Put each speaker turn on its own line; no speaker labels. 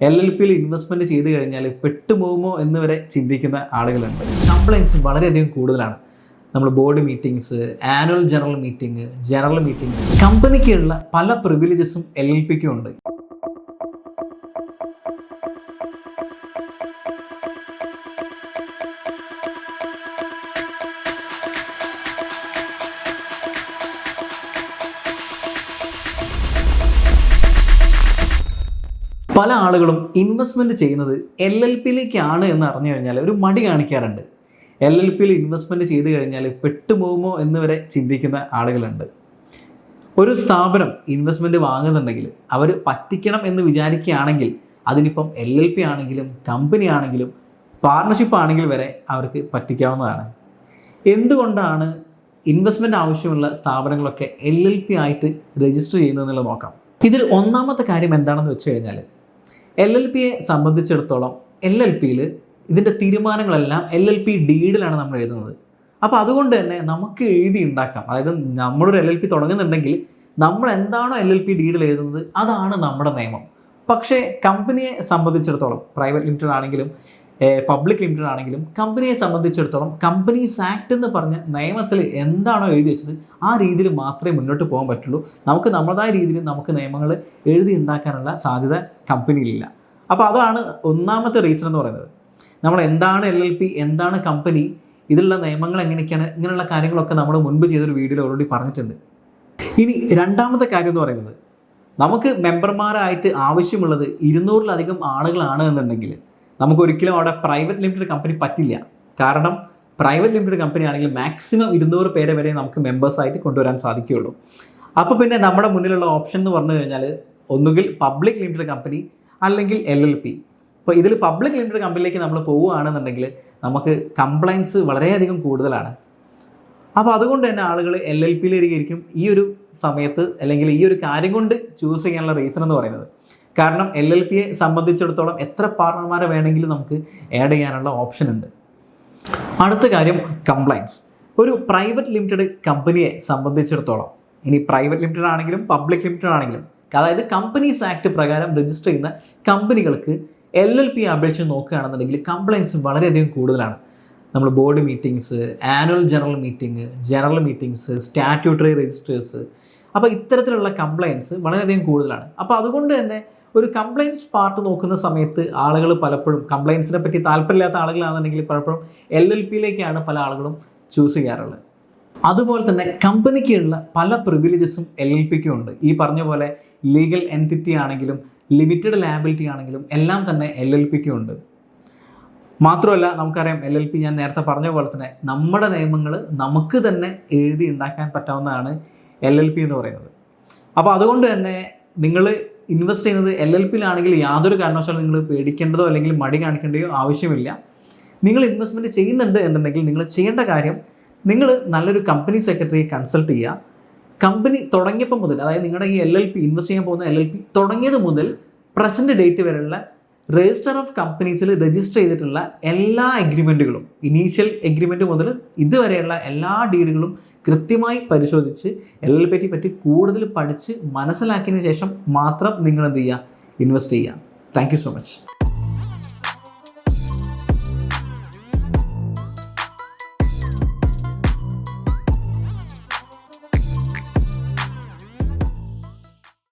LLPയിൽ investment ചെയ്ത് കഴിഞ്ഞാൽ പെട്ടുപോകുമോ എന്ന് വരെ ചിന്തിക്കുന്ന ആളുകളുണ്ട്. കംപ്ലൈൻസ് വളരെയധികം കൂടുതലാണ്. നമ്മൾ board meetings, annual general meeting, കമ്പനിക്കുള്ള പല പ്രിവിലേജസും LLPക്കും ഉണ്ട്. പല ആളുകളും ഇൻവെസ്റ്റ്മെൻറ്റ് ചെയ്യുന്നത് LLPയിലേക്കാണ് എന്ന് അറിഞ്ഞു കഴിഞ്ഞാൽ ഒരു മടി കാണിക്കാറുണ്ട്. LLPയിൽ ഇൻവെസ്റ്റ്മെൻറ്റ് ചെയ്ത് കഴിഞ്ഞാൽ പെട്ടുപോകുമോ എന്ന് വരെ ചിന്തിക്കുന്ന ആളുകളുണ്ട്. ഒരു സ്ഥാപനം ഇൻവെസ്റ്റ്മെൻറ്റ് വാങ്ങുന്നുണ്ടെങ്കിൽ അവർ പറ്റിക്കണം എന്ന് വിചാരിക്കുകയാണെങ്കിൽ അതിനിപ്പം LLP ആണെങ്കിലും കമ്പനി ആണെങ്കിലും പാർട്ണർഷിപ്പ് ആണെങ്കിൽ വരെ അവർക്ക് പറ്റിക്കാവുന്നതാണ്. എന്തുകൊണ്ടാണ് ഇൻവെസ്റ്റ്മെൻറ്റ് ആവശ്യമുള്ള സ്ഥാപനങ്ങളൊക്കെ LLP ആയിട്ട് രജിസ്റ്റർ ചെയ്യുന്നതെന്നുള്ളത് നോക്കാം. ഇതിൽ ഒന്നാമത്തെ കാര്യം എന്താണെന്ന് വെച്ച് കഴിഞ്ഞാൽ LLPയെ സംബന്ധിച്ചിടത്തോളം LLPയിൽ ഇതിൻ്റെ തീരുമാനങ്ങളെല്ലാം LLP ഡീഡിലാണ് നമ്മൾ എഴുതുന്നത്. അപ്പോൾ അതുകൊണ്ട് തന്നെ നമുക്ക് എഴുതി ഉണ്ടാക്കാം. അതായത് നമ്മളൊരു LLP തുടങ്ങുന്നുണ്ടെങ്കിൽ നമ്മൾ എന്താണോ LLP ഡീഡിൽ എഴുതുന്നത് അതാണ് നമ്മുടെ നിയമം. പക്ഷേ കമ്പനിയെ സംബന്ധിച്ചിടത്തോളം പ്രൈവറ്റ് ലിമിറ്റഡ് ആണെങ്കിലും പബ്ലിക് ലിമിറ്റഡ് ആണെങ്കിലും കമ്പനിയെ സംബന്ധിച്ചിടത്തോളം കമ്പനീസ് ആക്ട് എന്ന് പറഞ്ഞ നിയമത്തിൽ എന്താണോ എഴുതി വെച്ചത് ആ രീതിയിൽ മാത്രമേ മുന്നോട്ട് പോകാൻ പറ്റുള്ളൂ. നമുക്ക് നമ്മുടേതായ രീതിയിൽ നമുക്ക് നിയമങ്ങൾ എഴുതി ഉണ്ടാക്കാനുള്ള സാധ്യത കമ്പനിയിലില്ല. അപ്പോൾ അതാണ് ഒന്നാമത്തെ റീസൺ എന്ന് പറയുന്നത്. നമ്മൾ എന്താണ് LLP, എന്താണ് കമ്പനി, ഇതിലുള്ള നിയമങ്ങൾ എങ്ങനെയൊക്കെയാണ്, ഇങ്ങനെയുള്ള കാര്യങ്ങളൊക്കെ നമ്മൾ മുൻപ് ചെയ്തൊരു വീഡിയോയിൽ ഓൾറെഡി പറഞ്ഞിട്ടുണ്ട്. ഇനി രണ്ടാമത്തെ കാര്യം എന്ന് പറയുന്നത്, നമുക്ക് മെമ്പർമാരായിട്ട് ആവശ്യമുള്ളത് 200-ലധികം ആളുകളാണ് എന്നുണ്ടെങ്കിൽ നമുക്കൊരിക്കലും അവിടെ പ്രൈവറ്റ് ലിമിറ്റഡ് കമ്പനി പറ്റില്ല. കാരണം പ്രൈവറ്റ് ലിമിറ്റഡ് കമ്പനി ആണെങ്കിൽ മാക്സിമം 200 പേരെ വരെ നമുക്ക് മെമ്പേഴ്സായിട്ട് കൊണ്ടുവരാൻ സാധിക്കുകയുള്ളൂ. അപ്പോൾ പിന്നെ നമ്മുടെ മുന്നിലുള്ള ഓപ്ഷൻ എന്ന് പറഞ്ഞു കഴിഞ്ഞാൽ ഒന്നുകിൽ പബ്ലിക് ലിമിറ്റഡ് കമ്പനി അല്ലെങ്കിൽ LLP. അപ്പോൾ ഇതിൽ പബ്ലിക് ലിമിറ്റഡ് കമ്പനിയിലേക്ക് നമ്മൾ പോവുകയാണെന്നുണ്ടെങ്കിൽ നമുക്ക് കംപ്ലൈൻസ് വളരെയധികം കൂടുതലാണ്. അപ്പോൾ അതുകൊണ്ട് തന്നെ ആളുകൾ LLPയിലേക്കായിരിക്കും ഈ ഒരു സമയത്ത് അല്ലെങ്കിൽ ഈ ഒരു കാര്യം കൊണ്ട് ചൂസ് ചെയ്യാനുള്ള റീസൺ എന്ന് പറയുന്നത്. കാരണം LLPയെ സംബന്ധിച്ചിടത്തോളം എത്ര പാർട്ണർമാരെ വേണമെങ്കിലും നമുക്ക് ആഡ് ചെയ്യാനുള്ള ഓപ്ഷൻ ഉണ്ട്. അടുത്ത കാര്യം കംപ്ലൈൻസ്. ഒരു പ്രൈവറ്റ് ലിമിറ്റഡ് കമ്പനിയെ സംബന്ധിച്ചിടത്തോളം, ഇനി പ്രൈവറ്റ് ലിമിറ്റഡ് ആണെങ്കിലും പബ്ലിക് ലിമിറ്റഡ് ആണെങ്കിലും, അതായത് കമ്പനീസ് ആക്ട് പ്രകാരം രജിസ്റ്റർ ചെയ്യുന്ന കമ്പനികൾക്ക് LLP അപേക്ഷിച്ച് നോക്കുകയാണെന്നുണ്ടെങ്കിൽ കംപ്ലൈൻസ് വളരെയധികം കൂടുതലാണ്. നമ്മൾ board meetings, annual general meetings, statutory registers, അപ്പോൾ ഇത്തരത്തിലുള്ള കംപ്ലൈൻസ് വളരെയധികം കൂടുതലാണ്. അപ്പോൾ അതുകൊണ്ട് തന്നെ ഒരു കംപ്ലൈൻസ് പാർട്ട് നോക്കുന്ന സമയത്ത് ആളുകൾ പലപ്പോഴും കംപ്ലൈൻസിനെ പറ്റി താല്പര്യമില്ലാത്ത ആളുകളാണെന്നുണ്ടെങ്കിൽ പലപ്പോഴും LLPയിലേക്കാണ് പല ആളുകളും ചൂസ് ചെയ്യാറുള്ളത്. അതുപോലെ തന്നെ കമ്പനിക്കുള്ള പല പ്രിവിലേജസും LLPക്കും ഉണ്ട്. ഈ പറഞ്ഞ പോലെ ലീഗൽ എൻറ്റിറ്റി ആണെങ്കിലും ലിമിറ്റഡ് ലയബിലിറ്റി ആണെങ്കിലും എല്ലാം തന്നെ LLPക്കും ഉണ്ട്. മാത്രമല്ല നമുക്കറിയാം LLP, ഞാൻ നേരത്തെ പറഞ്ഞ പോലെ തന്നെ നമ്മുടെ നിയമങ്ങൾ നമുക്ക് തന്നെ എഴുതി ഉണ്ടാക്കാൻ പറ്റാവുന്നതാണ് LLP എന്ന് പറയുന്നത്. അപ്പോൾ അതുകൊണ്ട് തന്നെ നിങ്ങൾ ഇൻവെസ്റ്റ് ചെയ്യുന്നത് LLPയിലാണെങ്കിൽ യാതൊരു കാരണവശാലും നിങ്ങൾ പേടിക്കേണ്ടതോ അല്ലെങ്കിൽ മടി കാണിക്കേണ്ടതോ ആവശ്യമില്ല. നിങ്ങൾ ഇൻവെസ്റ്റ്മെൻറ്റ് ചെയ്യുന്നുണ്ട് എന്നുണ്ടെങ്കിൽ നിങ്ങൾ ചെയ്യേണ്ട കാര്യം, നിങ്ങൾ നല്ലൊരു കമ്പനി സെക്രട്ടറിയെ കൺസൾട്ട് ചെയ്യുക. കമ്പനി തുടങ്ങിയപ്പോൾ മുതൽ, അതായത് നിങ്ങളുടെ ഈ LLP ഇൻവെസ്റ്റ് ചെയ്യാൻ പോകുന്ന LLP തുടങ്ങിയത് മുതൽ പ്രസൻറ്റ് ഡേറ്റ് വരെയുള്ള രജിസ്റ്റർ ഓഫ് കമ്പനീസിൽ രജിസ്റ്റർ ചെയ്തിട്ടുള്ള എല്ലാ എഗ്രിമെൻറ്റുകളും, ഇനീഷ്യൽ എഗ്രിമെൻറ്റ് മുതൽ ഇതുവരെയുള്ള എല്ലാ ഡീഡുകളും കൃത്യമായി പരിശോധിച്ച് LLPയെ പറ്റി കൂടുതൽ പഠിച്ച് മനസ്സിലാക്കിയതിന് ശേഷം മാത്രം നിങ്ങൾ എന്ത് ചെയ്യുക, ഇൻവെസ്റ്റ് ചെയ്യുക. Thank you so much.